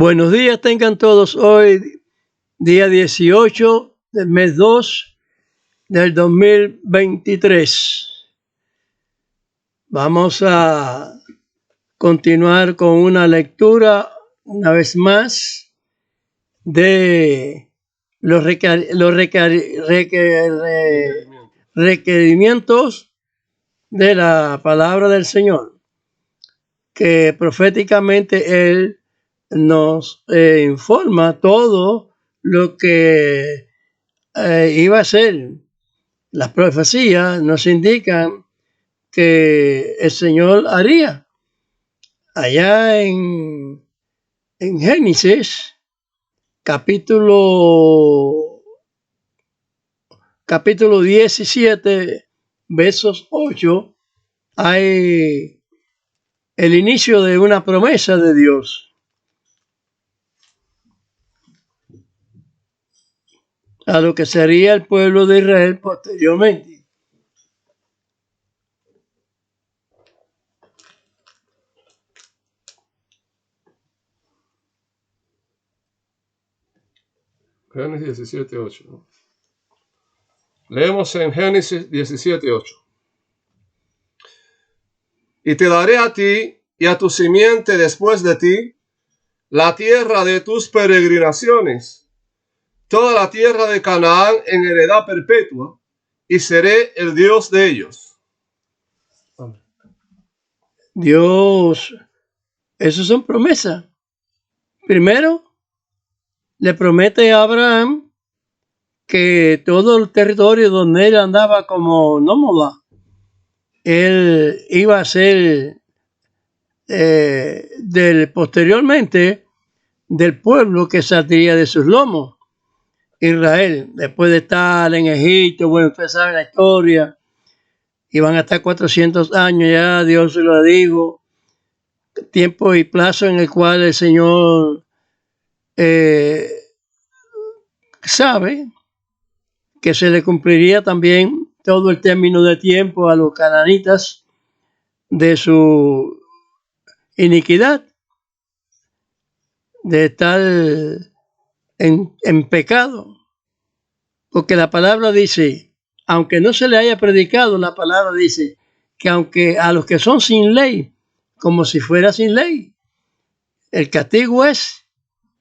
Buenos días tengan todos hoy, día 18 del mes 2 del 2023. Vamos a continuar con una lectura, una vez más, de los requerimientos de la palabra del Señor, que proféticamente Él nos informa todo lo que iba a ser. Las profecías nos indican que el Señor haría. Allá en Génesis, capítulo 17, versos 8, hay el inicio de una promesa de Dios. A lo que sería el pueblo de Israel posteriormente. Génesis 17:8. Leemos en Génesis 17:8. Y te daré a ti y a tu simiente después de ti la tierra de tus peregrinaciones, toda la tierra de Canaán en heredad perpetua, y seré el Dios de ellos. Dios, eso son promesas. Primero, le promete a Abraham que todo el territorio donde él andaba como nómada, él iba a ser posteriormente del pueblo que saldría de sus lomos. Israel, después de estar en Egipto, bueno, ustedes saben la historia, iban a estar 400 años ya, Dios se lo dijo, tiempo y plazo en el cual el Señor sabe que se le cumpliría también todo el término de tiempo a los cananitas de su iniquidad, de estar en pecado. Porque la palabra dice, aunque no se le haya predicado, la palabra dice que aunque a los que son sin ley, como si fuera sin ley, el castigo es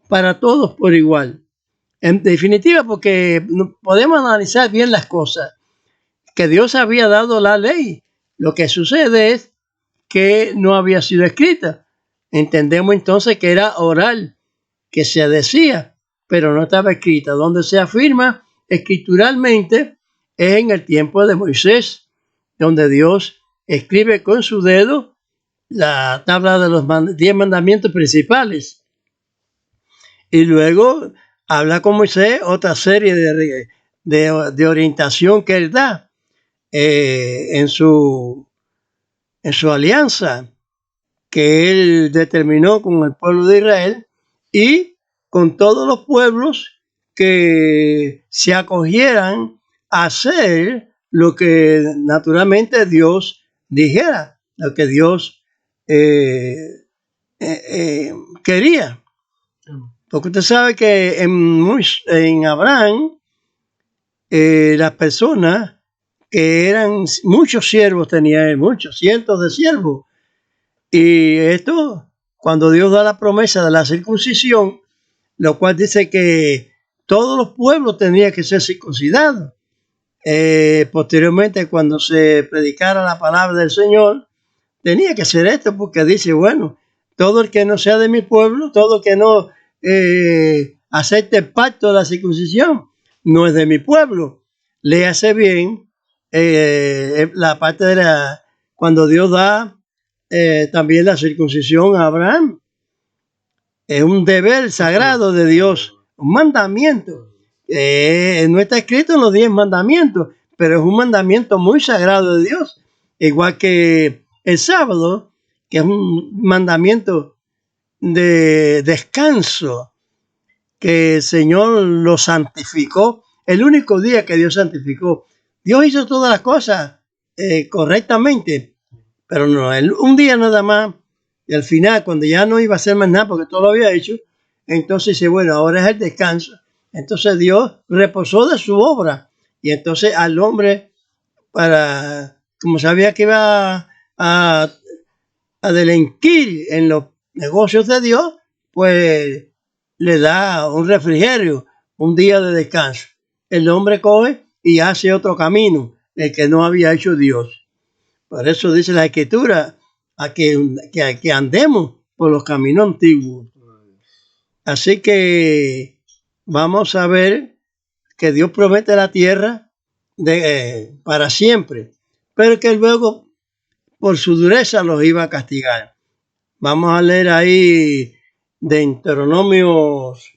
para todos por igual. En definitiva, porque podemos analizar bien las cosas, que Dios había dado la ley. Lo que sucede es que no había sido escrita. Entendemos entonces que era oral, que se decía, pero no estaba escrita. Donde se afirma escrituralmente es en el tiempo de Moisés, donde Dios escribe con su dedo la tabla de los 10 mandamientos principales. Y luego habla con Moisés otra serie de orientación que él da en su alianza que él determinó con el pueblo de Israel y con todos los pueblos que se acogieran a hacer lo que naturalmente Dios dijera, lo que Dios quería. Porque usted sabe que en Abraham las personas que eran muchos siervos, tenía él, muchos, cientos de siervos. Y esto, cuando Dios da la promesa de la circuncisión, lo cual dice que todos los pueblos tenían que ser circuncidados. Posteriormente, cuando se predicara la palabra del Señor, tenía que ser esto, porque dice, bueno, todo el que no sea de mi pueblo, todo el que no acepte el pacto de la circuncisión, no es de mi pueblo. Léase bien la parte de cuando Dios da también la circuncisión a Abraham. Es un deber sagrado de Dios, un mandamiento. No está escrito en los 10 mandamientos, pero es un mandamiento muy sagrado de Dios. Igual que el sábado, que es un mandamiento de descanso, que el Señor lo santificó, el único día que Dios santificó. Dios hizo todas las cosas correctamente, pero no, un día nada más, y al final, cuando ya no iba a hacer más nada, porque todo lo había hecho, entonces dice, bueno, ahora es el descanso. Entonces Dios reposó de su obra. Y entonces al hombre, como sabía que iba a delinquir en los negocios de Dios, pues le da un refrigerio, un día de descanso. El hombre coge y hace otro camino, el que no había hecho Dios. Por eso dice la Escritura, a que andemos por los caminos antiguos. Así que vamos a ver que Dios promete la tierra para siempre, pero que luego por su dureza los iba a castigar. Vamos a leer ahí Deuteronomios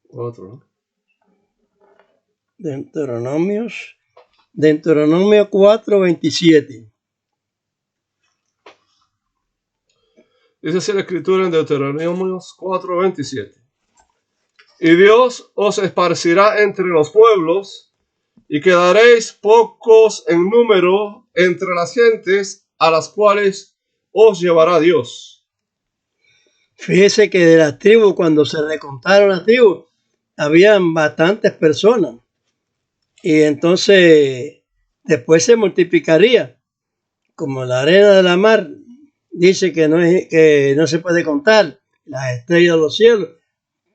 4, ¿no? Deuteronomio 4:27. Dice así la escritura en Deuteronomios 4:27. Y Dios os esparcirá entre los pueblos, y quedaréis pocos en número entre las gentes a las cuales os llevará Dios. Fíjese que de las tribus, cuando se recontaron las tribus, habían bastantes personas. Y entonces después se multiplicaría. Como la arena de la mar dice que no se puede contar, las estrellas de los cielos,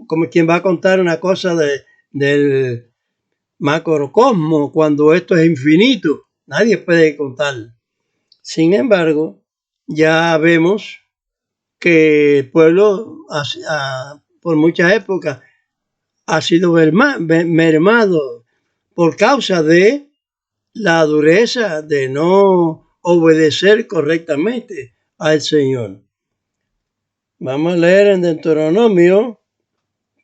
como quien va a contar una cosa del macrocosmos cuando esto es infinito. Nadie puede contar. Sin embargo, ya vemos que el pueblo por muchas épocas ha sido mermado por causa de la dureza de no obedecer correctamente al Señor. Vamos a leer en Deuteronomio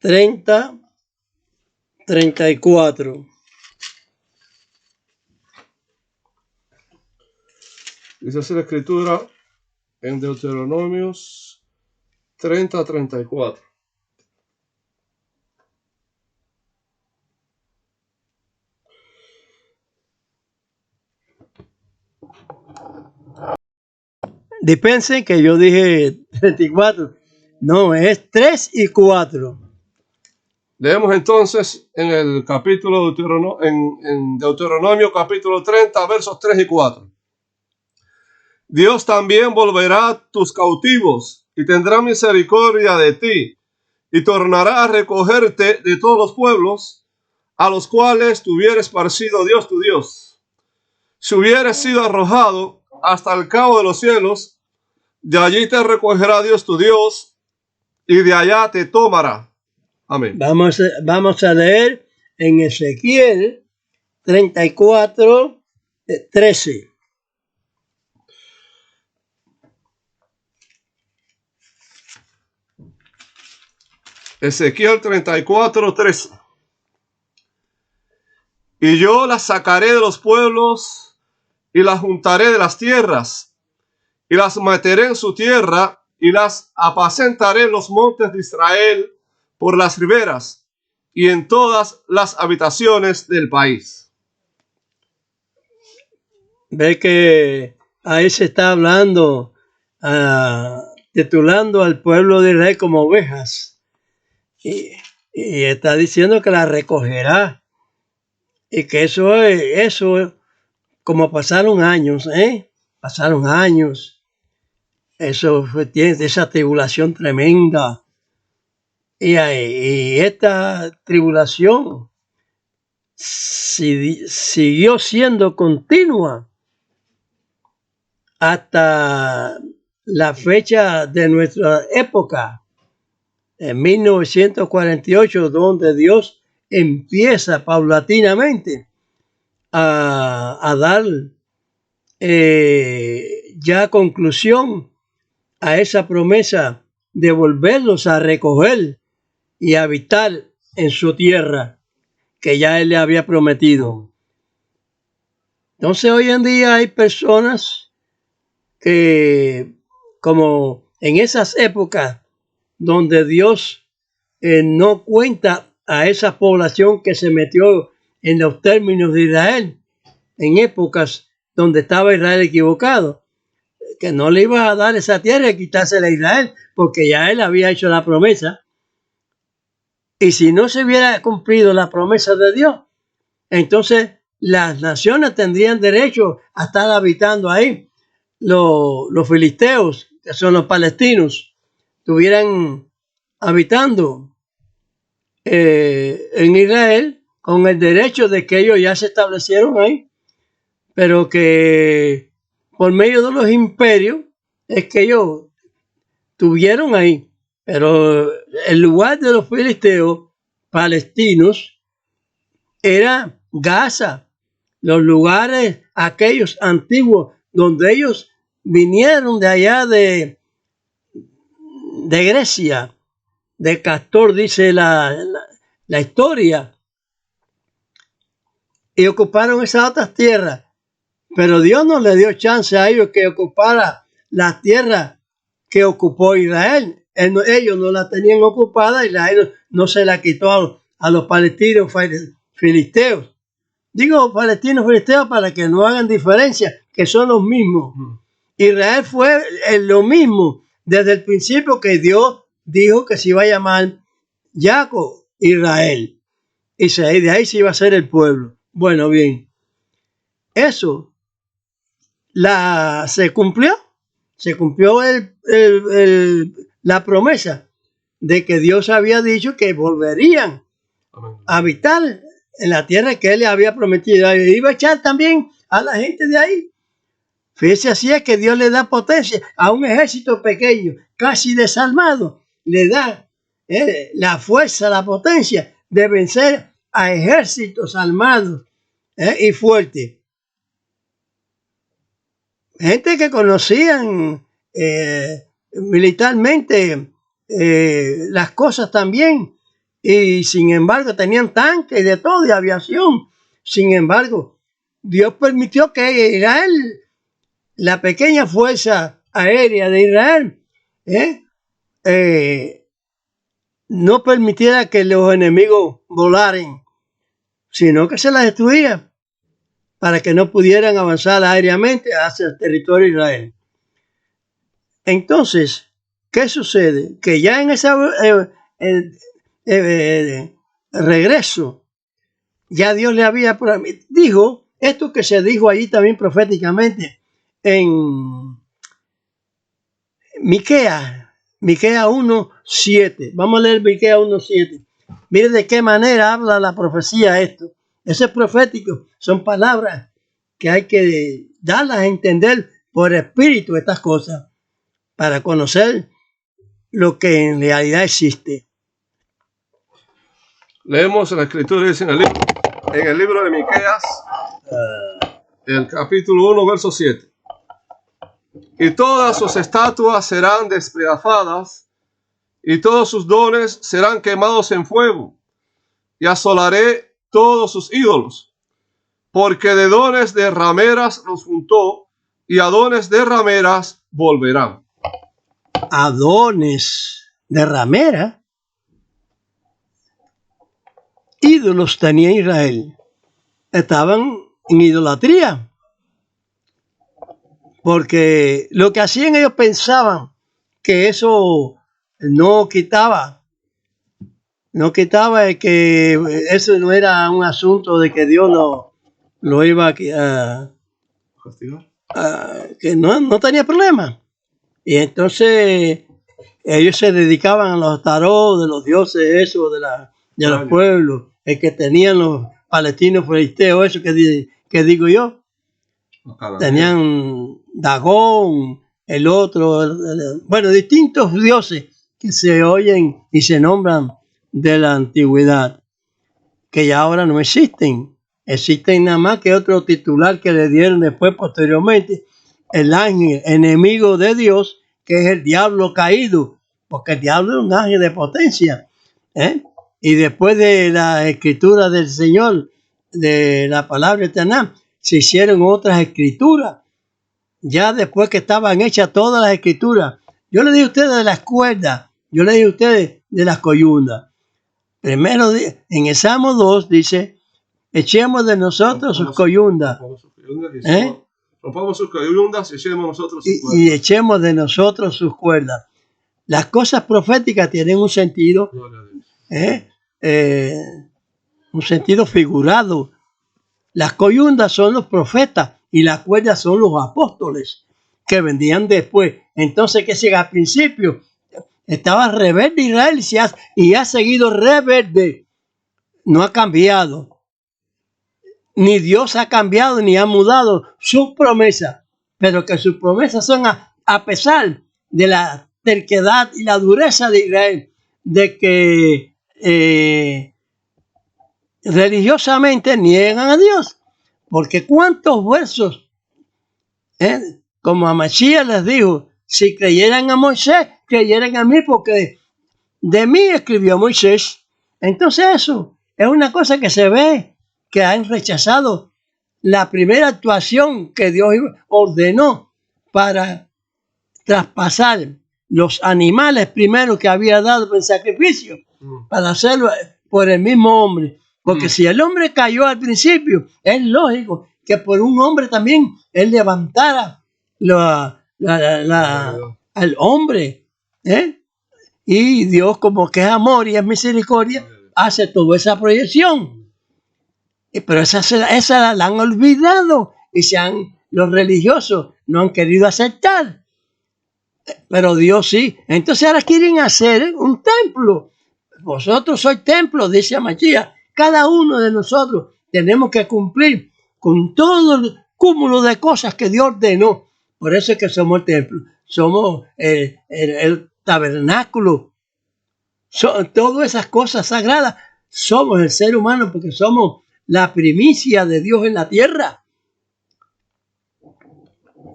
30:34. Dice así la escritura en Deuteronomios 30:34. Dispensen que yo dije 34. No, es 3 y 4. Leemos entonces en el capítulo en Deuteronomio capítulo 30, versos 3 y 4. Dios también volverá tus cautivos y tendrá misericordia de ti y tornará a recogerte de todos los pueblos a los cuales te hubiera esparcido Dios tu Dios. Si hubieras sido arrojado hasta el cabo de los cielos, de allí te recogerá Dios tu Dios y de allá te tomará. Amén. Vamos a leer en Ezequiel 34:13. Ezequiel 34:13. Y yo las sacaré de los pueblos y las juntaré de las tierras y las meteré en su tierra y las apacentaré en los montes de Israel por las riberas y en todas las habitaciones del país. Ve que ahí se está hablando, titulando al pueblo de Israel como ovejas. Y está diciendo que la recogerá. Y que eso como pasaron años, pasaron años. Eso tiene esa tribulación tremenda. Y esta tribulación siguió siendo continua hasta la fecha de nuestra época, en 1948, donde Dios empieza paulatinamente a dar ya conclusión a esa promesa de volverlos a recoger y habitar en su tierra que ya Él le había prometido. Entonces hoy en día hay personas que, como en esas épocas donde Dios no cuenta a esa población que se metió en los términos de Israel, en épocas donde estaba Israel equivocado, que no le iba a dar esa tierra y quitársela a Israel, porque ya él había hecho la promesa. Y si no se hubiera cumplido la promesa de Dios, entonces las naciones tendrían derecho a estar habitando ahí. Los filisteos, que son los palestinos, estuvieran habitando en Israel con el derecho de que ellos ya se establecieron ahí, pero que por medio de los imperios es que ellos tuvieron ahí. Pero el lugar de los filisteos palestinos era Gaza, los lugares aquellos antiguos donde ellos vinieron de allá de Grecia, de Castor, dice la historia, y ocuparon esas otras tierras. Pero Dios no le dio chance a ellos que ocupara las tierras que ocupó Israel. Ellos no la tenían ocupada, Israel no se la quitó a los palestinos filisteos. Digo palestinos filisteos para que no hagan diferencia, que son los mismos. Israel fue lo mismo desde el principio, que Dios dijo que se iba a llamar Jacob, Israel. Y de ahí se iba a ser el pueblo. Bueno, bien. Eso se cumplió. Se cumplió la promesa de que Dios había dicho que volverían a habitar en la tierra que Él les había prometido. Y iba a echar también a la gente de ahí. Fíjese, así es que Dios le da potencia a un ejército pequeño, casi desarmado. Le da la fuerza, la potencia de vencer a ejércitos armados y fuertes. Gente que conocían militarmente las cosas también, y sin embargo tenían tanques y de todo, de aviación. Sin embargo, Dios permitió que Israel, la pequeña fuerza aérea de Israel, no permitiera que los enemigos volaran, sino que se las destruía para que no pudieran avanzar aéreamente hacia el territorio de Israel. Entonces, ¿qué sucede? Que ya en ese regreso, ya Dios le había dijo esto que se dijo allí también proféticamente en Miqueas 1:7. Vamos a leer Miqueas 1:7. Mire de qué manera habla la profecía esto. Eso es profético. Son palabras que hay que darlas a entender por espíritu, estas cosas, para conocer lo que en realidad existe. Leemos la escritura, dice en el libro de Miqueas, el capítulo 1, verso 7. Y todas sus estatuas serán despedazadas, y todos sus dones serán quemados en fuego, y asolaré todos sus ídolos, porque de dones de rameras los juntó, y a dones de rameras volverán. A dones de ramera, ídolos tenía Israel. Estaban en idolatría, porque lo que hacían, ellos pensaban que eso no quitaba que eso no era un asunto de que Dios lo iba a castigar, que no tenía problema. Y entonces ellos se dedicaban a los tarot de los dioses, eso de los pueblos, el que tenían los palestinos filisteos, eso que digo yo. Tenían Dagón, el otro, bueno, distintos dioses que se oyen y se nombran de la antigüedad, que ya ahora no existen. Existen nada más que otro titular que le dieron después, posteriormente, el ángel enemigo de Dios, que es el diablo caído, porque el diablo es un ángel de potencia. Y después de la escritura del Señor, de la palabra eterna, se hicieron otras escrituras, ya después que estaban hechas todas las escrituras. Yo le dije a ustedes de las cuerdas, yo le dije a ustedes de las coyundas. Primero, en el Salmo 2 dice, echemos de nosotros sus coyundas. Rompamos sus coyundas y echemos nosotros sus y cuerdas. echemos de nosotros sus cuerdas. Las cosas proféticas tienen un sentido, Gloria a Dios. un sentido figurado. Las coyundas son los profetas y las cuerdas son los apóstoles que vendían después. Entonces, que si al principio estaba rebelde Israel y ha seguido rebelde, no ha cambiado. Ni Dios ha cambiado ni ha mudado sus promesas, pero que sus promesas son a pesar de la terquedad y la dureza de Israel, de que religiosamente niegan a Dios. Porque cuántos versos, como a Mashiach les dijo, si creyeran a Moisés, creyeran a mí, porque de mí escribió Moisés. Entonces eso es una cosa que se ve, que han rechazado la primera actuación que Dios ordenó para traspasar los animales primero que había dado en sacrificio, para hacerlo por el mismo hombre. Porque si el hombre cayó al principio, es lógico que por un hombre también él levantara al hombre. Y Dios, como que es amor y es misericordia, hace toda esa proyección. Pero esa la han olvidado y los religiosos no han querido aceptar. Pero Dios sí. Entonces ahora quieren hacer un templo. Vosotros sois templo, dice Mashiach. Cada uno de nosotros tenemos que cumplir con todo el cúmulo de cosas que Dios ordenó. Por eso es que somos el templo. Somos el tabernáculo. Todas esas cosas sagradas. Somos el ser humano porque somos la primicia de Dios en la tierra.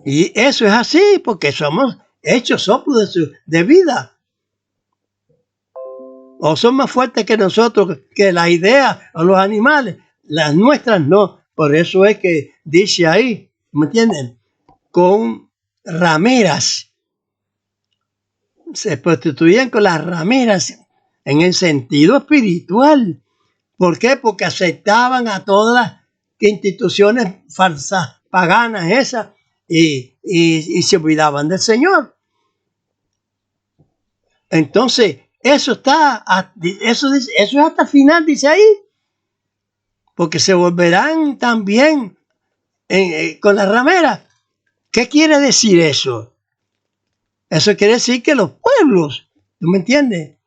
Y eso es así porque somos hechos soplos de vida. O son más fuertes que nosotros, que las ideas o los animales. Las nuestras no. Por eso es que dice ahí, ¿me entienden? Con rameras. Se prostituían con las rameras en el sentido espiritual. ¿Por qué? Porque aceptaban a todas las instituciones falsas, paganas esas, y se olvidaban del Señor. Entonces, eso es hasta el final, dice ahí, porque se volverán también con las rameras. ¿Qué quiere decir eso? Eso quiere decir que los pueblos, ¿tú me entiendes?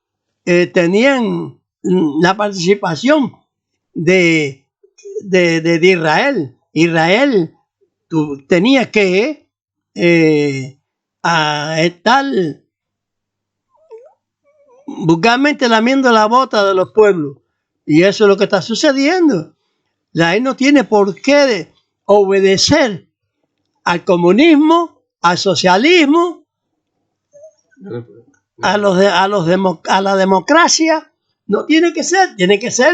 Tenían la participación de Israel. Israel tenía que estar vulgarmente lamiendo la bota de los pueblos. Y eso es lo que está sucediendo. Israel no tiene por qué obedecer al comunismo, al socialismo, a la democracia. No tiene que ser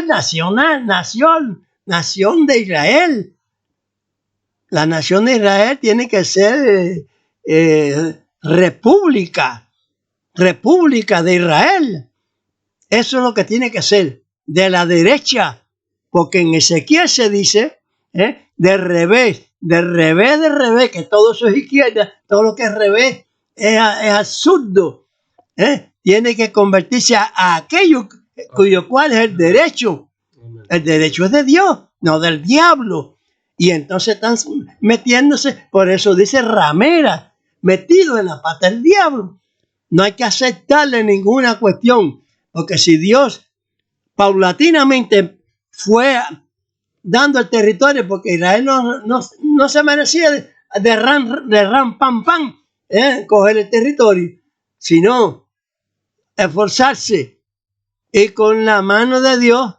nación de Israel. La nación de Israel tiene que ser república de Israel. Eso es lo que tiene que ser, de la derecha, porque en Ezequiel se dice de revés, que todo eso es izquierda, todo lo que es revés es absurdo. Tiene que convertirse a aquello cuyo cual es el derecho. El derecho es de Dios, no del diablo. Y entonces están metiéndose, por eso dice ramera, metido en la pata del diablo. No hay que aceptarle ninguna cuestión, porque si Dios paulatinamente fue dando el territorio, porque Israel no se merecía de ram pam pam coger el territorio, sino esforzarse y con la mano de Dios,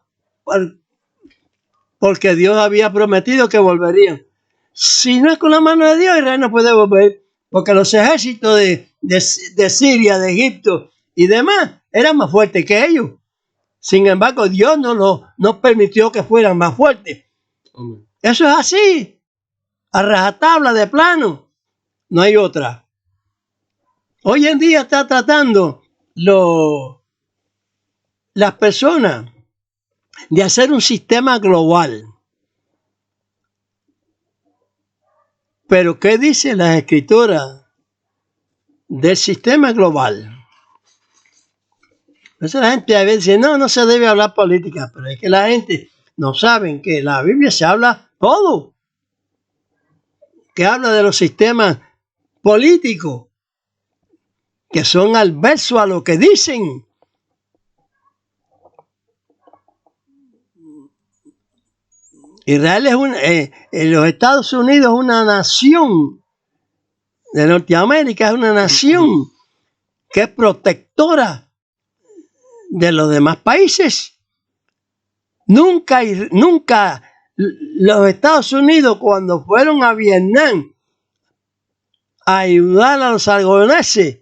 porque Dios había prometido que volverían. Si no es con la mano de Dios, Israel no puede volver, porque los ejércitos de Siria, de Egipto y demás eran más fuertes que ellos. Sin embargo, Dios no permitió que fueran más fuertes. Amén. Eso es así, a rajatabla de plano, no hay otra. Hoy en día está tratando las personas de hacer un sistema global. Pero ¿qué dice la Escritura del sistema global? Entonces la gente a veces dice, no se debe hablar política, pero es que la gente no sabe que en la Biblia se habla todo, que habla de los sistemas políticos, que son adversos a lo que dicen. Israel es los Estados Unidos es una nación de Norteamérica, es una nación que es protectora de los demás países. Nunca los Estados Unidos, cuando fueron a Vietnam a ayudar a los algodoneses,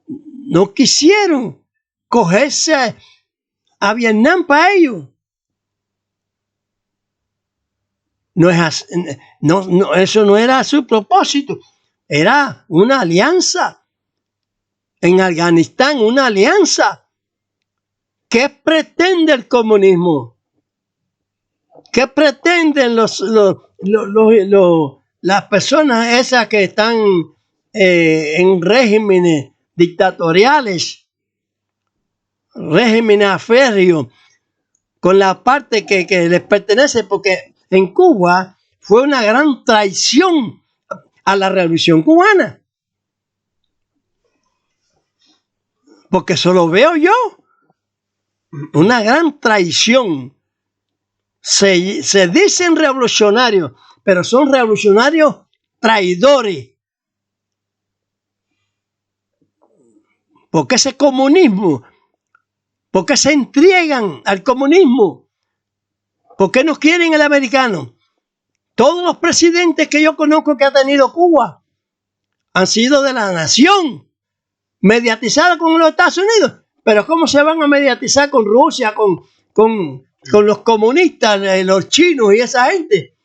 no quisieron cogerse a Vietnam para ellos. Eso no era su propósito. Era una alianza. En Afganistán, una alianza. ¿Qué pretende el comunismo? ¿Qué pretenden las personas esas que están en regímenes dictatoriales, regímenes aférreos, con la parte que les pertenece? Porque en Cuba fue una gran traición a la revolución cubana. Porque eso lo veo yo. Una gran traición. Se dicen revolucionarios, pero son revolucionarios traidores. Porque ese comunismo, porque se entregan al comunismo. ¿Por qué no quieren el americano? Todos los presidentes que yo conozco que ha tenido Cuba han sido de la nación, mediatizados con los Estados Unidos. Pero ¿cómo se van a mediatizar con Rusia, con los comunistas, los chinos y esa gente?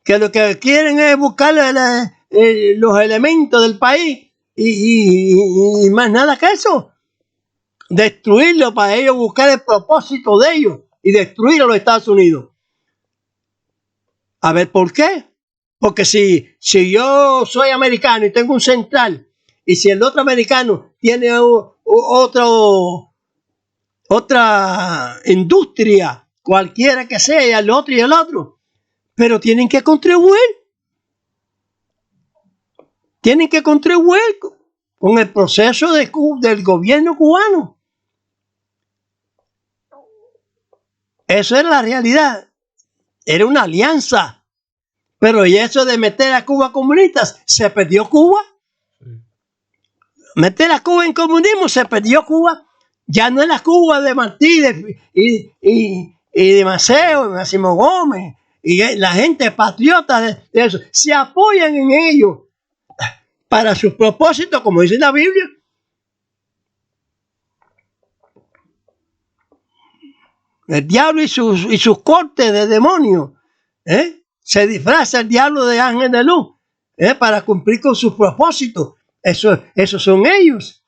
Que lo que quieren es buscar los elementos del país y más nada que eso. Destruirlo para ellos, buscar el propósito de ellos y destruir a los Estados Unidos. A ver, ¿por qué? Porque si yo soy americano y tengo un central, y si el otro americano tiene otra industria, cualquiera que sea, el otro y el otro, pero tienen que contribuir. Tienen que contribuir con el proceso del gobierno cubano. Eso era la realidad. Era una alianza. Pero y eso de meter a Cuba comunistas, ¿se perdió Cuba? Sí. Meter a Cuba en comunismo, ¿se perdió Cuba? Ya no es la Cuba de Martí y de Maceo, de Máximo Gómez, y la gente patriota de eso. Se apoyan en ellos para sus propósitos, como dice la Biblia. El diablo y sus cortes de demonios, se disfraza el diablo de ángel de luz, para cumplir con sus propósitos. Esos son ellos.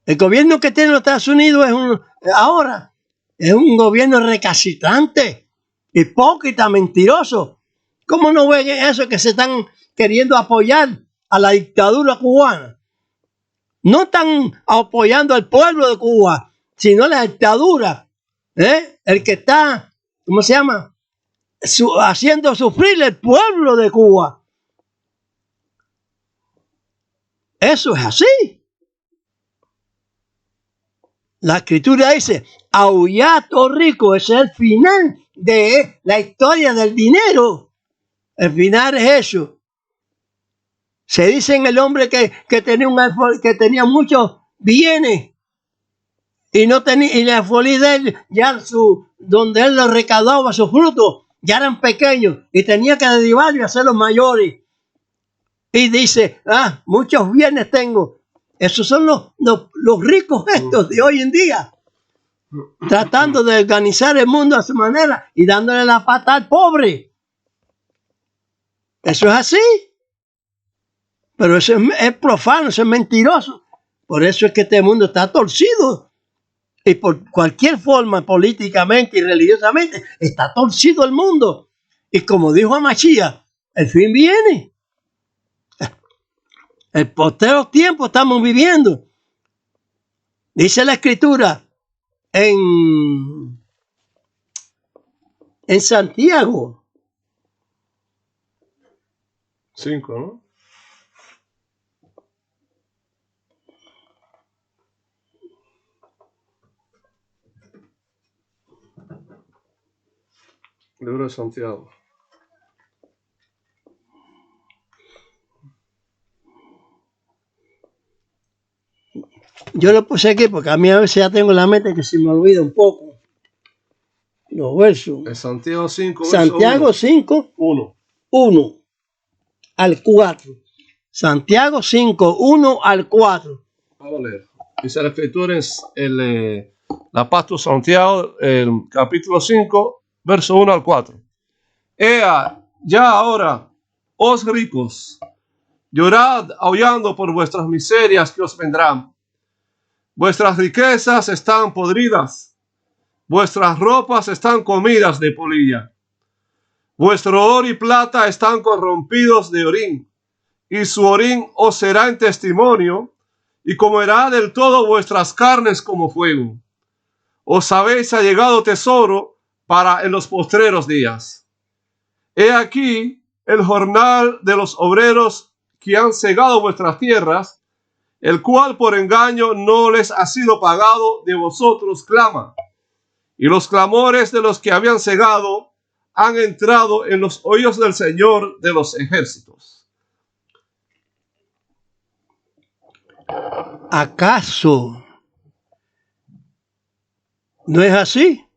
El gobierno que tiene los Estados Unidos ahora es un gobierno recalcitrante, hipócrita, mentiroso. ¿Cómo no ven eso que se están queriendo apoyar a la dictadura cubana? No están apoyando al pueblo de Cuba, sino a la dictadura. El que está, ¿cómo se llama? Haciendo sufrir el pueblo de Cuba. Eso es así. La Escritura dice, aullad, oh rico, ese es el final de la historia del dinero. El final es eso. Se dice en el hombre que tenía muchos bienes y no tenía, y la folía de él, ya donde él los recaudaba sus frutos, ya eran pequeños y tenía que derivarlos y hacerlos mayores. Y dice, muchos bienes tengo. Esos son los ricos estos de hoy en día, tratando de organizar el mundo a su manera y dándole la pata al pobre. Eso es así. Pero eso es profano, eso es mentiroso. Por eso es que este mundo está torcido. Y por cualquier forma, políticamente y religiosamente, está torcido el mundo. Y como dijo Mashiach, El fin viene. El postrero tiempo estamos viviendo. Dice la Escritura en Santiago 5, ¿no? Libro de Santiago. Yo lo puse aquí porque a mí a veces ya tengo en la mente que se me olvida un poco los versos. En Santiago 5, Santiago 5, 1 al 4. Santiago 5, 1 al 4. Vamos a leer. Dice la Escritura en el Apóstol Santiago, el capítulo 5, verso 1 al 4. Ea, ya ahora, os ricos, llorad aullando por vuestras miserias que os vendrán. Vuestras riquezas están podridas, vuestras ropas están comidas de polilla. Vuestro oro y plata están corrompidos de orín, y su orín os será en testimonio, y comerá del todo vuestras carnes como fuego. Os habéis allegado tesoro para en los postreros días. He aquí el jornal de los obreros que han cegado vuestras tierras, el cual por engaño no les ha sido pagado de vosotros clama. Y los clamores de los que habían cegado han entrado en los oídos del Señor de los ejércitos. ¿Acaso no es así?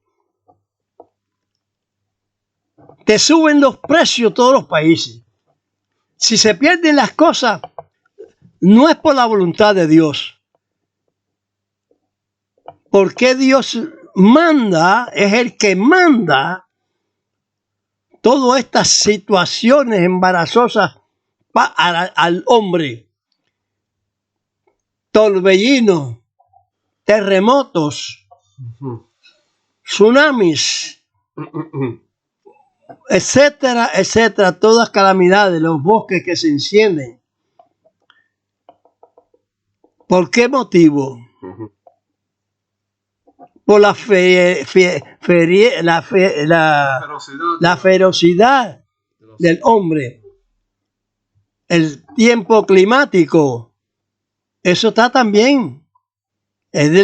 Te suben los precios todos los países. Si se pierden las cosas, no es por la voluntad de Dios. Porque Dios manda, es el que manda todas estas situaciones embarazosas al hombre. Torbellinos, terremotos, tsunamis, etcétera, etcétera, todas calamidades, los bosques que se encienden. ¿Por qué motivo? Por la ferocidad del hombre. El tiempo climático, eso está también. Es de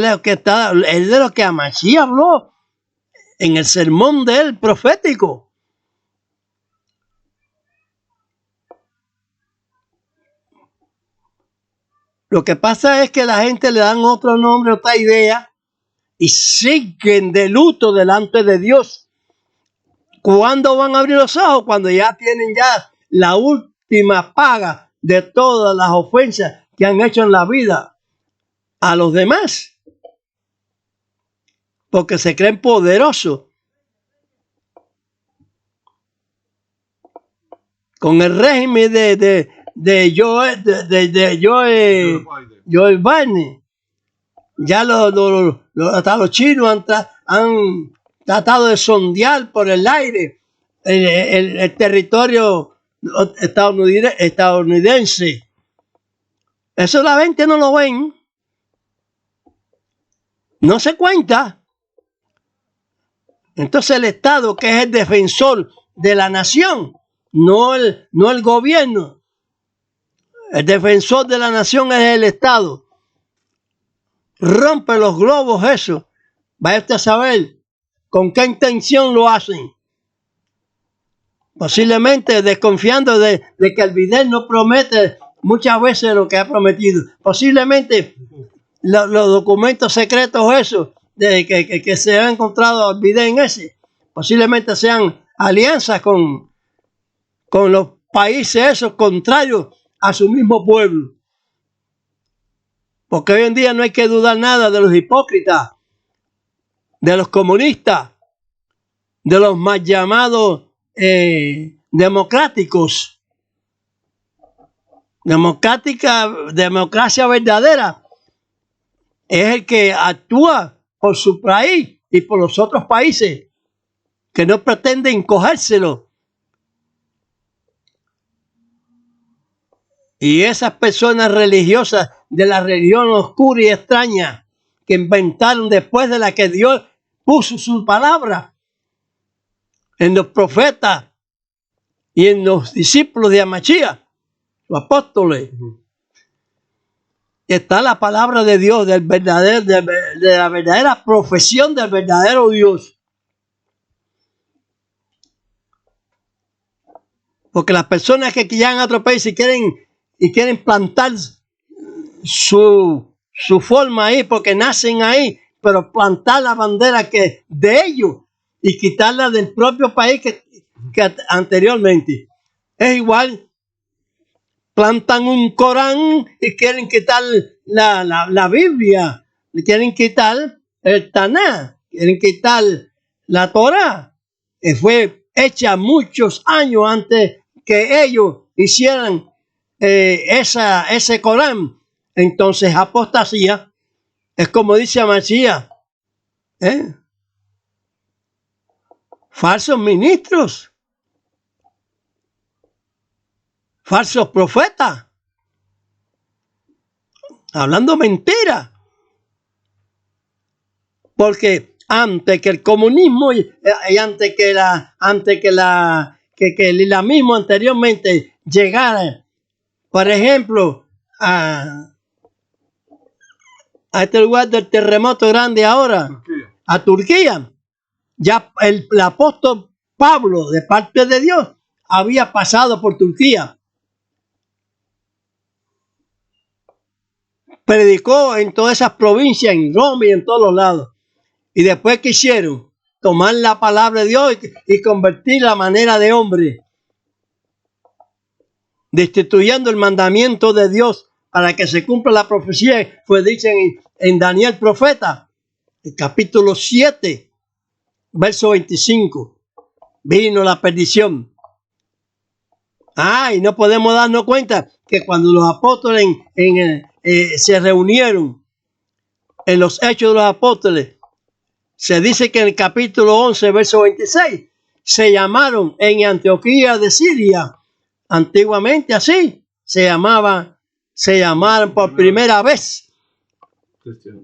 lo que Amachí habló en el sermón de él profético. Lo que pasa es que la gente le dan otro nombre, otra idea, y siguen de luto delante de Dios. ¿Cuándo van a abrir los ojos? Cuando ya tienen ya la última paga de todas las ofensas que han hecho en la vida a los demás. Porque se creen poderosos. Con el régimen de Joe Biden. Ya hasta los chinos han tratado de sondear por el aire el territorio estadounidense. Eso la gente no lo ven. No se cuenta. Entonces el Estado, que es el defensor de la nación, no el gobierno. El defensor de la nación es el Estado. Rompe los globos eso. Vaya usted a saber con qué intención lo hacen. Posiblemente desconfiando de que el vidente no promete muchas veces lo que ha prometido. Posiblemente los documentos secretos esos de que se han encontrado el vidente ese, posiblemente sean alianzas con los países esos contrarios a su mismo pueblo. Porque hoy en día no hay que dudar nada de los hipócritas, de los comunistas, de los más llamados democráticos. Democracia verdadera es el que actúa por su país y por los otros países que no pretenden cogérselo. Y esas personas religiosas de la religión oscura y extraña que inventaron después de la que Dios puso su palabra en los profetas y en los discípulos de Amachía, los apóstoles. Está la palabra de Dios, de la verdadera profesión del verdadero Dios. Porque las personas que llegan a otro país y quieren plantar su forma ahí, porque nacen ahí, pero plantar la bandera que de ellos y quitarla del propio país que anteriormente. Es igual, plantan un Corán y quieren quitar la Biblia, quieren quitar el Taná, quieren quitar la Torá, que fue hecha muchos años antes que ellos hicieran ese Corán. Entonces apostasía es como dice Amachía, falsos ministros, falsos profetas, hablando mentira, porque antes que el comunismo y antes que el islamismo anteriormente llegara, por ejemplo, a este lugar del terremoto grande ahora, a Turquía, ya el apóstol Pablo, de parte de Dios, había pasado por Turquía. Predicó en todas esas provincias, en Roma y en todos los lados. Y después quisieron tomar la palabra de Dios y convertir la manera de hombre, destituyendo el mandamiento de Dios para que se cumpla la profecía. Fue dicho en Daniel profeta, el capítulo 7, verso 25. Vino la perdición. Y no podemos darnos cuenta que cuando los apóstoles se reunieron en los Hechos de los Apóstoles, se dice que en el capítulo 11, verso 26, se llamaron en Antioquía de Siria. Antiguamente así se llamaron por primera vez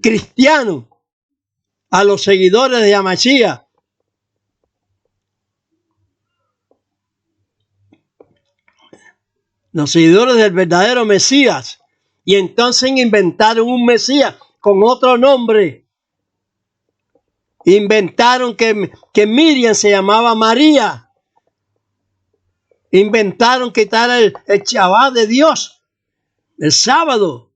cristianos a los seguidores de Amachía. Los seguidores del verdadero Mesías. Y entonces inventaron un Mesías con otro nombre. Inventaron que Miriam se llamaba María. Inventaron quitar el Shabbat de Dios, el sábado,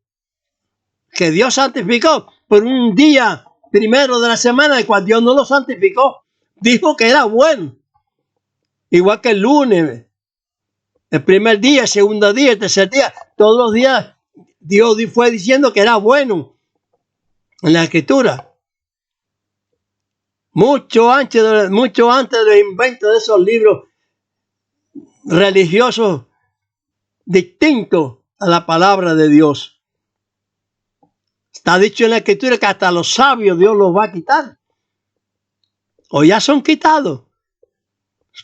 que Dios santificó por un día primero de la semana, el cual Dios no lo santificó. Dijo que era bueno. Igual que el lunes, el primer día, el segundo día, el tercer día, todos los días Dios fue diciendo que era bueno en la Escritura. Mucho antes del invento de esos libros religiosos distintos a la palabra de Dios. Está dicho en la Escritura que hasta los sabios Dios los va a quitar. O ya son quitados.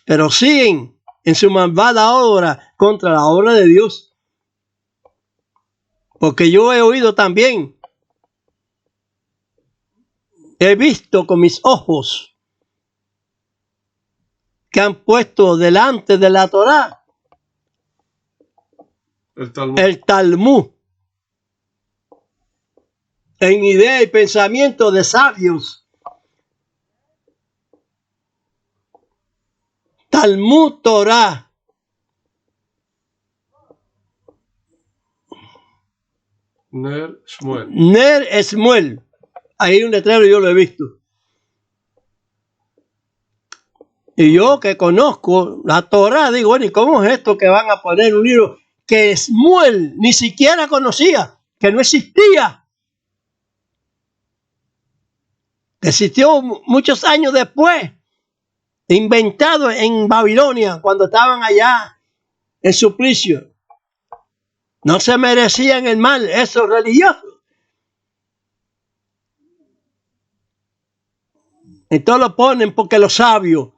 Pero siguen en su malvada obra contra la obra de Dios. Porque yo he oído también, he visto con mis ojos que han puesto delante de la Torá el Talmud en idea y pensamiento de sabios. Talmud Torah. Ner Shmuel. Ner Shmuel. Ahí un letrero, yo lo he visto. Y yo que conozco la Torah, digo, bueno, ¿y cómo es esto que van a poner un libro que Shmuel ni siquiera conocía, que no existía? Existió muchos años después, inventado en Babilonia, cuando estaban allá en suplicio. No se merecían el mal, esos religiosos. Entonces lo ponen porque los sabios.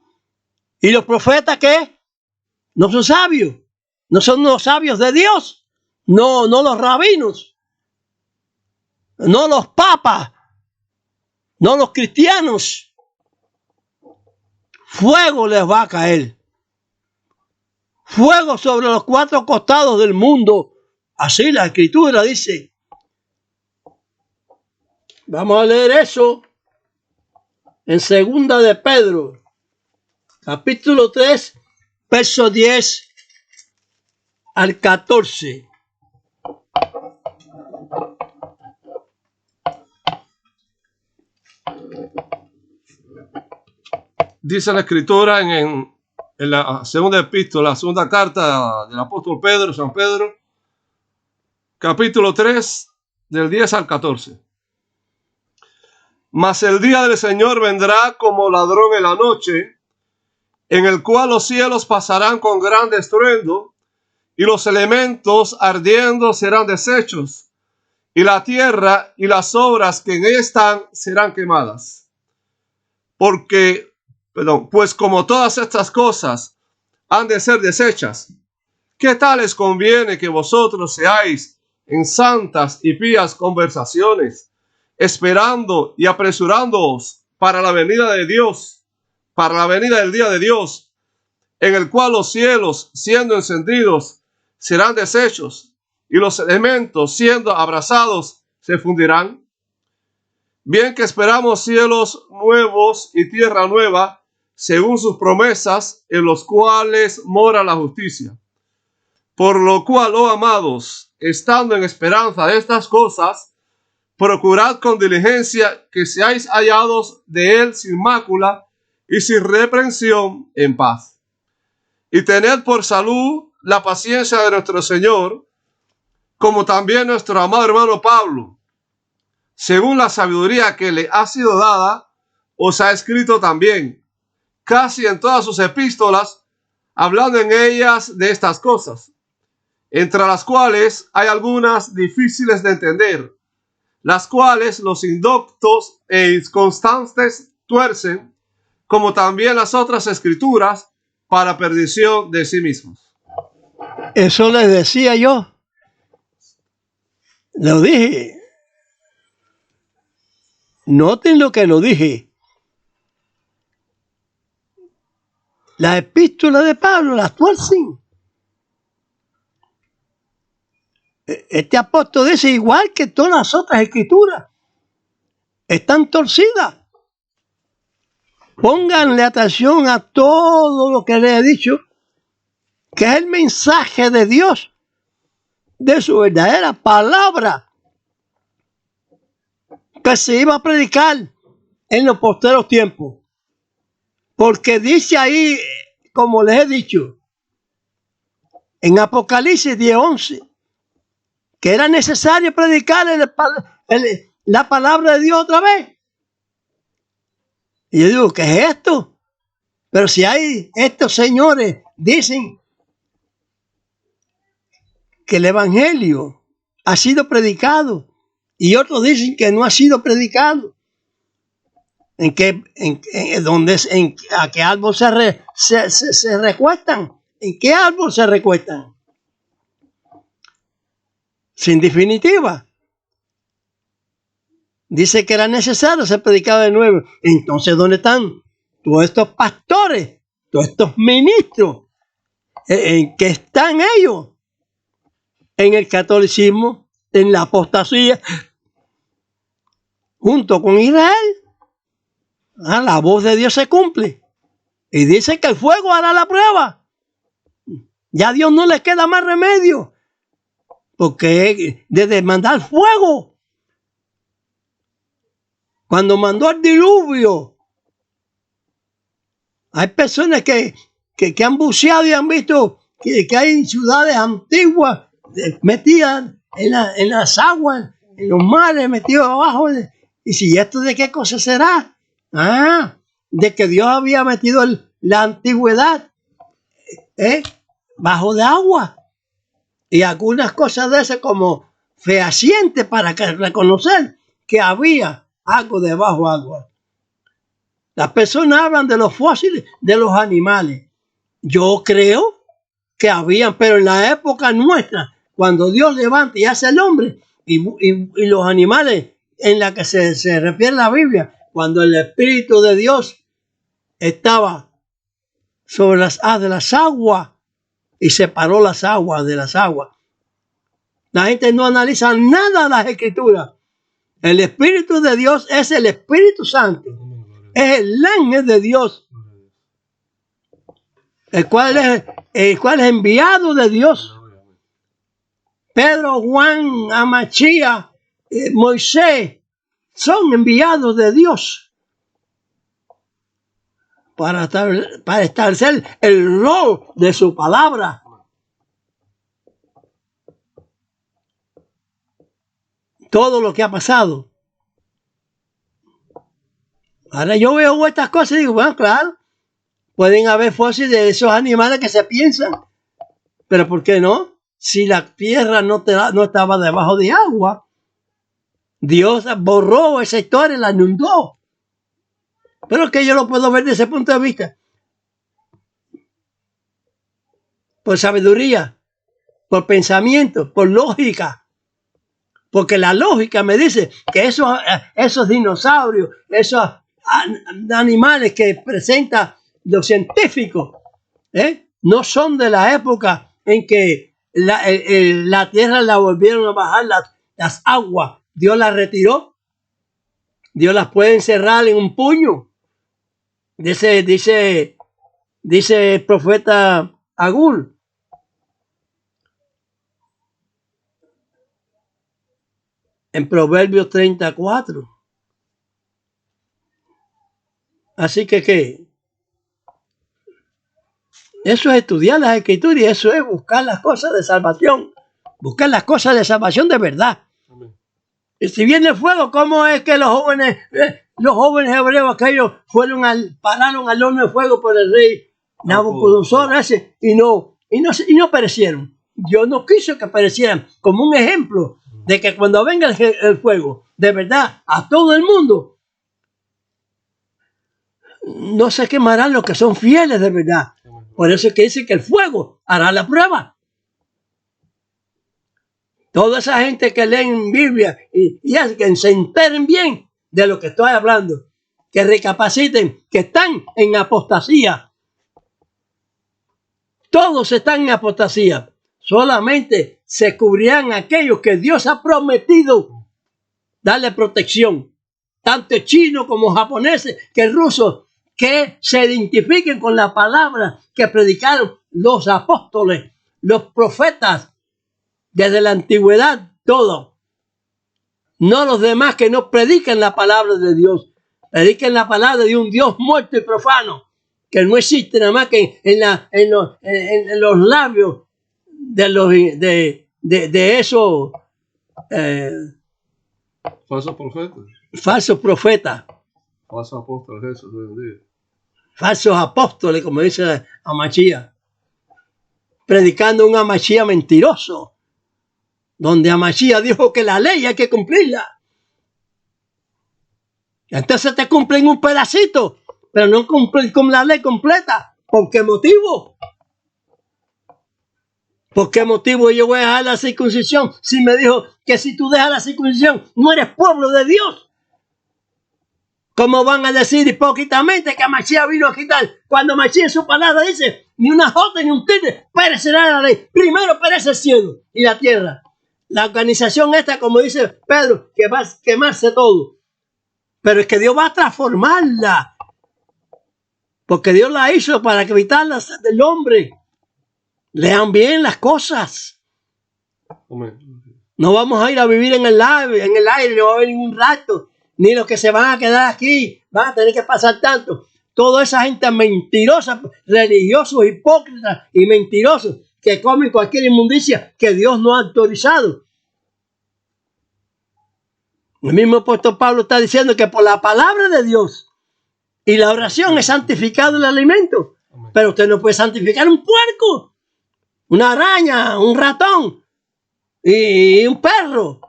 ¿Y los profetas qué? No son sabios. No son los sabios de Dios. no los rabinos, no los papas, no los cristianos. Fuego les va a caer. Fuego sobre los cuatro costados del mundo. Así la Escritura dice. Vamos a leer eso en 2 de Pedro, capítulo 3, verso 10 al 14. Dice la Escritura en la segunda epístola, la segunda carta del apóstol Pedro, San Pedro, capítulo 3, del 10 al 14. Mas el día del Señor vendrá como ladrón en la noche, en el cual los cielos pasarán con gran estruendo, y los elementos ardiendo serán deshechos, y la tierra y las obras que en ella están serán quemadas. Pues como todas estas cosas han de ser deshechas, ¿qué tal les conviene que vosotros seáis en santas y pías conversaciones, esperando y apresurándoos para la venida de Dios, para la venida del día de Dios, en el cual los cielos, siendo encendidos, serán deshechos, y los elementos, siendo abrasados, se fundirán? Bien que esperamos cielos nuevos y tierra nueva, según sus promesas, en los cuales mora la justicia. Por lo cual, oh amados, estando en esperanza de estas cosas, procurad con diligencia que seáis hallados de él sin mácula y sin reprensión en paz. Y tened por salud la paciencia de nuestro Señor, como también nuestro amado hermano Pablo, según la sabiduría que le ha sido dada, os ha escrito también, casi en todas sus epístolas, hablando en ellas de estas cosas, entre las cuales hay algunas difíciles de entender, las cuales los indoctos e inconstantes tuercen, como también las otras escrituras, para perdición de sí mismos. Eso les decía yo. Lo dije. Noten lo que lo dije. Las epístolas de Pablo las tuercen. Este apóstol dice, igual que todas las otras escrituras, están torcidas. Pónganle atención a todo lo que les he dicho, que es el mensaje de Dios, de su verdadera palabra, que se iba a predicar en los posteros tiempos. Porque dice ahí, como les he dicho, en Apocalipsis 10:11, que era necesario predicar la palabra de Dios otra vez. Y yo digo, ¿qué es esto? Pero si hay estos señores, dicen que el evangelio ha sido predicado y otros dicen que no ha sido predicado. ¿A qué árbol se recuestan? ¿En qué árbol se recuestan? Sin definitiva. Dice que era necesario ser predicado de nuevo. Entonces, ¿dónde están todos estos pastores, todos estos ministros? ¿En qué están ellos? En el catolicismo, en la apostasía, junto con Israel. La voz de Dios se cumple. Y dice que el fuego hará la prueba. Ya a Dios no le queda más remedio. Porque desde mandar fuego, cuando mandó el diluvio, hay personas que han buceado y han visto que hay ciudades antiguas metidas en las aguas, en los mares, metidos abajo. Y si esto de qué cosa será, de que Dios había metido la antigüedad bajo de agua. Y algunas cosas de esas como fehacientes para reconocer que había algo debajo de agua. Las personas hablan de los fósiles, de los animales. Yo creo que habían, pero en la época nuestra, cuando Dios levanta y hace el hombre y los animales en la que se refiere la Biblia, cuando el Espíritu de Dios estaba sobre las de las aguas y separó las aguas de las aguas. La gente no analiza nada de las Escrituras. El Espíritu de Dios es el Espíritu Santo. Es el ángel de Dios, el cual es enviado de Dios. Pedro, Juan, Amachía, Moisés son enviados de Dios para establecer el rol de su palabra. Todo lo que ha pasado. Ahora yo veo estas cosas y digo, bueno, claro, pueden haber fósiles de esos animales que se piensan, pero ¿por qué no? Si la tierra no estaba debajo de agua, Dios borró esa historia, la inundó. Pero es que yo lo puedo ver desde ese punto de vista. Por sabiduría, por pensamiento, por lógica. Porque la lógica me dice que esos dinosaurios, esos animales que presentan los científicos, no son de la época en que la tierra la volvieron a bajar las aguas. Dios las retiró. Dios las puede encerrar en un puño. Dice el profeta Agul. En Proverbios 34. Así que, ¿qué? Eso es estudiar las Escrituras y eso es buscar las cosas de salvación. Buscar las cosas de salvación de verdad. Amén. Y si viene el fuego, ¿cómo es que los jóvenes hebreos aquellos pararon al horno de fuego por el rey Nabucodonosor ese y no perecieron? Dios no quiso que perecieran, como un ejemplo de que cuando venga el fuego, de verdad, a todo el mundo, no se quemarán los que son fieles de verdad. Por eso es que dice que el fuego hará la prueba. Toda esa gente que leen Biblia y que se enteren bien de lo que estoy hablando, que recapaciten, que están en apostasía. Todos están en apostasía. Solamente se cubrirán aquellos que Dios ha prometido darle protección. Tanto chinos como japoneses que rusos, que se identifiquen con la palabra que predicaron los apóstoles, los profetas, desde la antigüedad, todo. No los demás que no predican la palabra de Dios. Predican la palabra de un Dios muerto y profano, que no existe nada más que en los labios de esos falsos profetas. Falsos profetas. Falsos apóstoles, eso hoy en día. Falsos apóstoles, como dice Amachía. Predicando un Amachía mentiroso. Donde Amachía dijo que la ley hay que cumplirla. Entonces te cumplen un pedacito, pero no cumplen con la ley completa. ¿Por qué motivo? ¿Por qué motivo yo voy a dejar la circuncisión? Si me dijo que si tú dejas la circuncisión, no eres pueblo de Dios. ¿Cómo van a decir hipócritamente que Amachía vino a quitar? Cuando Amachía en su palabra dice, ni una jota ni un tigre perecerá la ley. Primero perece el cielo y la tierra. La organización esta, como dice Pedro, que va a quemarse todo. Pero es que Dios va a transformarla. Porque Dios la hizo para quitarla del hombre. Lean bien las cosas. No vamos a ir a vivir en el aire, no va a haber ningún rato. Ni los que se van a quedar aquí van a tener que pasar tanto. Toda esa gente mentirosa, religiosos, hipócritas y mentirosos, que comen cualquier inmundicia que Dios no ha autorizado. El mismo apóstol Pablo está diciendo que por la palabra de Dios y la oración es santificado el alimento. Pero usted no puede santificar un puerco, una araña, un ratón y un perro.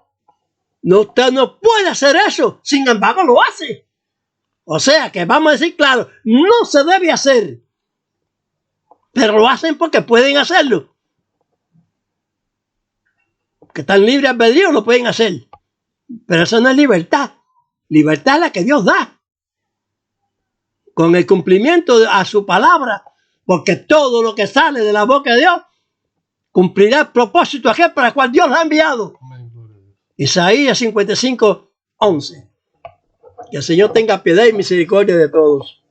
No, usted no puede hacer eso. Sin embargo, lo hace. O sea que vamos a decir claro, no se debe hacer. Pero lo hacen porque pueden hacerlo. que están libre albedrío, lo pueden hacer. Pero eso no es libertad. Libertad es la que Dios da. Con el cumplimiento a su palabra, porque todo lo que sale de la boca de Dios cumplirá el propósito aquel para el cual Dios lo ha enviado. Isaías 55:11. Que el Señor tenga piedad y misericordia de todos.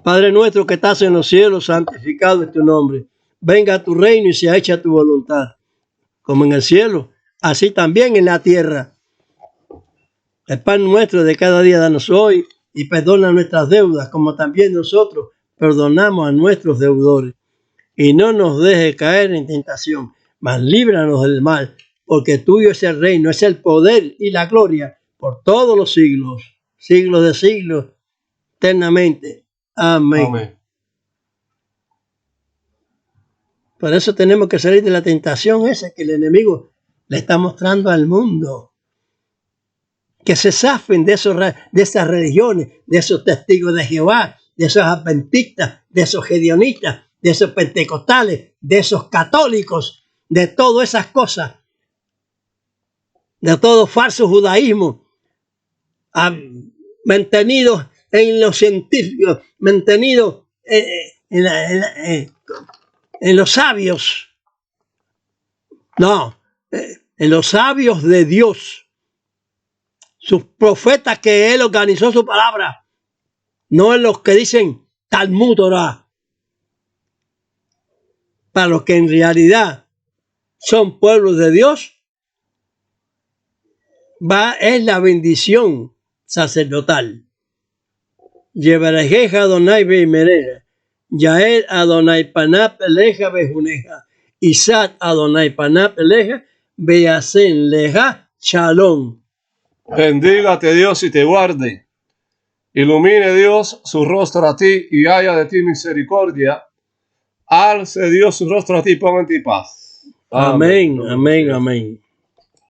Padre nuestro que estás en los cielos, santificado es tu nombre. Venga a tu reino y sea hecha tu voluntad, como en el cielo, así también en la tierra. El pan nuestro de cada día danos hoy y perdona nuestras deudas, como también nosotros perdonamos a nuestros deudores. Y no nos dejes caer en tentación, mas líbranos del mal, porque tuyo es el reino, es el poder y la gloria por todos los siglos, siglos de siglos, eternamente. Amén. Amén. Por eso tenemos que salir de la tentación esa que el enemigo le está mostrando al mundo. Que se zafen de esas religiones, de esos testigos de Jehová, de esos adventistas, de esos gedionistas, de esos pentecostales, de esos católicos, de todas esas cosas, de todo falso judaísmo, mantenidos en los científicos, mantenidos en los sabios. No, en los sabios de Dios. Sus profetas que Él organizó su palabra, no en los que dicen Talmud Torah, para los que en realidad son pueblos de Dios, es la bendición sacerdotal. Yevarejeja Adonai Beimereja, Yael Adonai Panap Eleja Bejuneja, Isaac Adonai Panap Eleja, Beasen Leja Shalom. Bendígate Dios y te guarde. Ilumine Dios su rostro a ti y haya de ti misericordia. Alce Dios su rostro a ti y ponga en ti paz. Amén, amén, amén.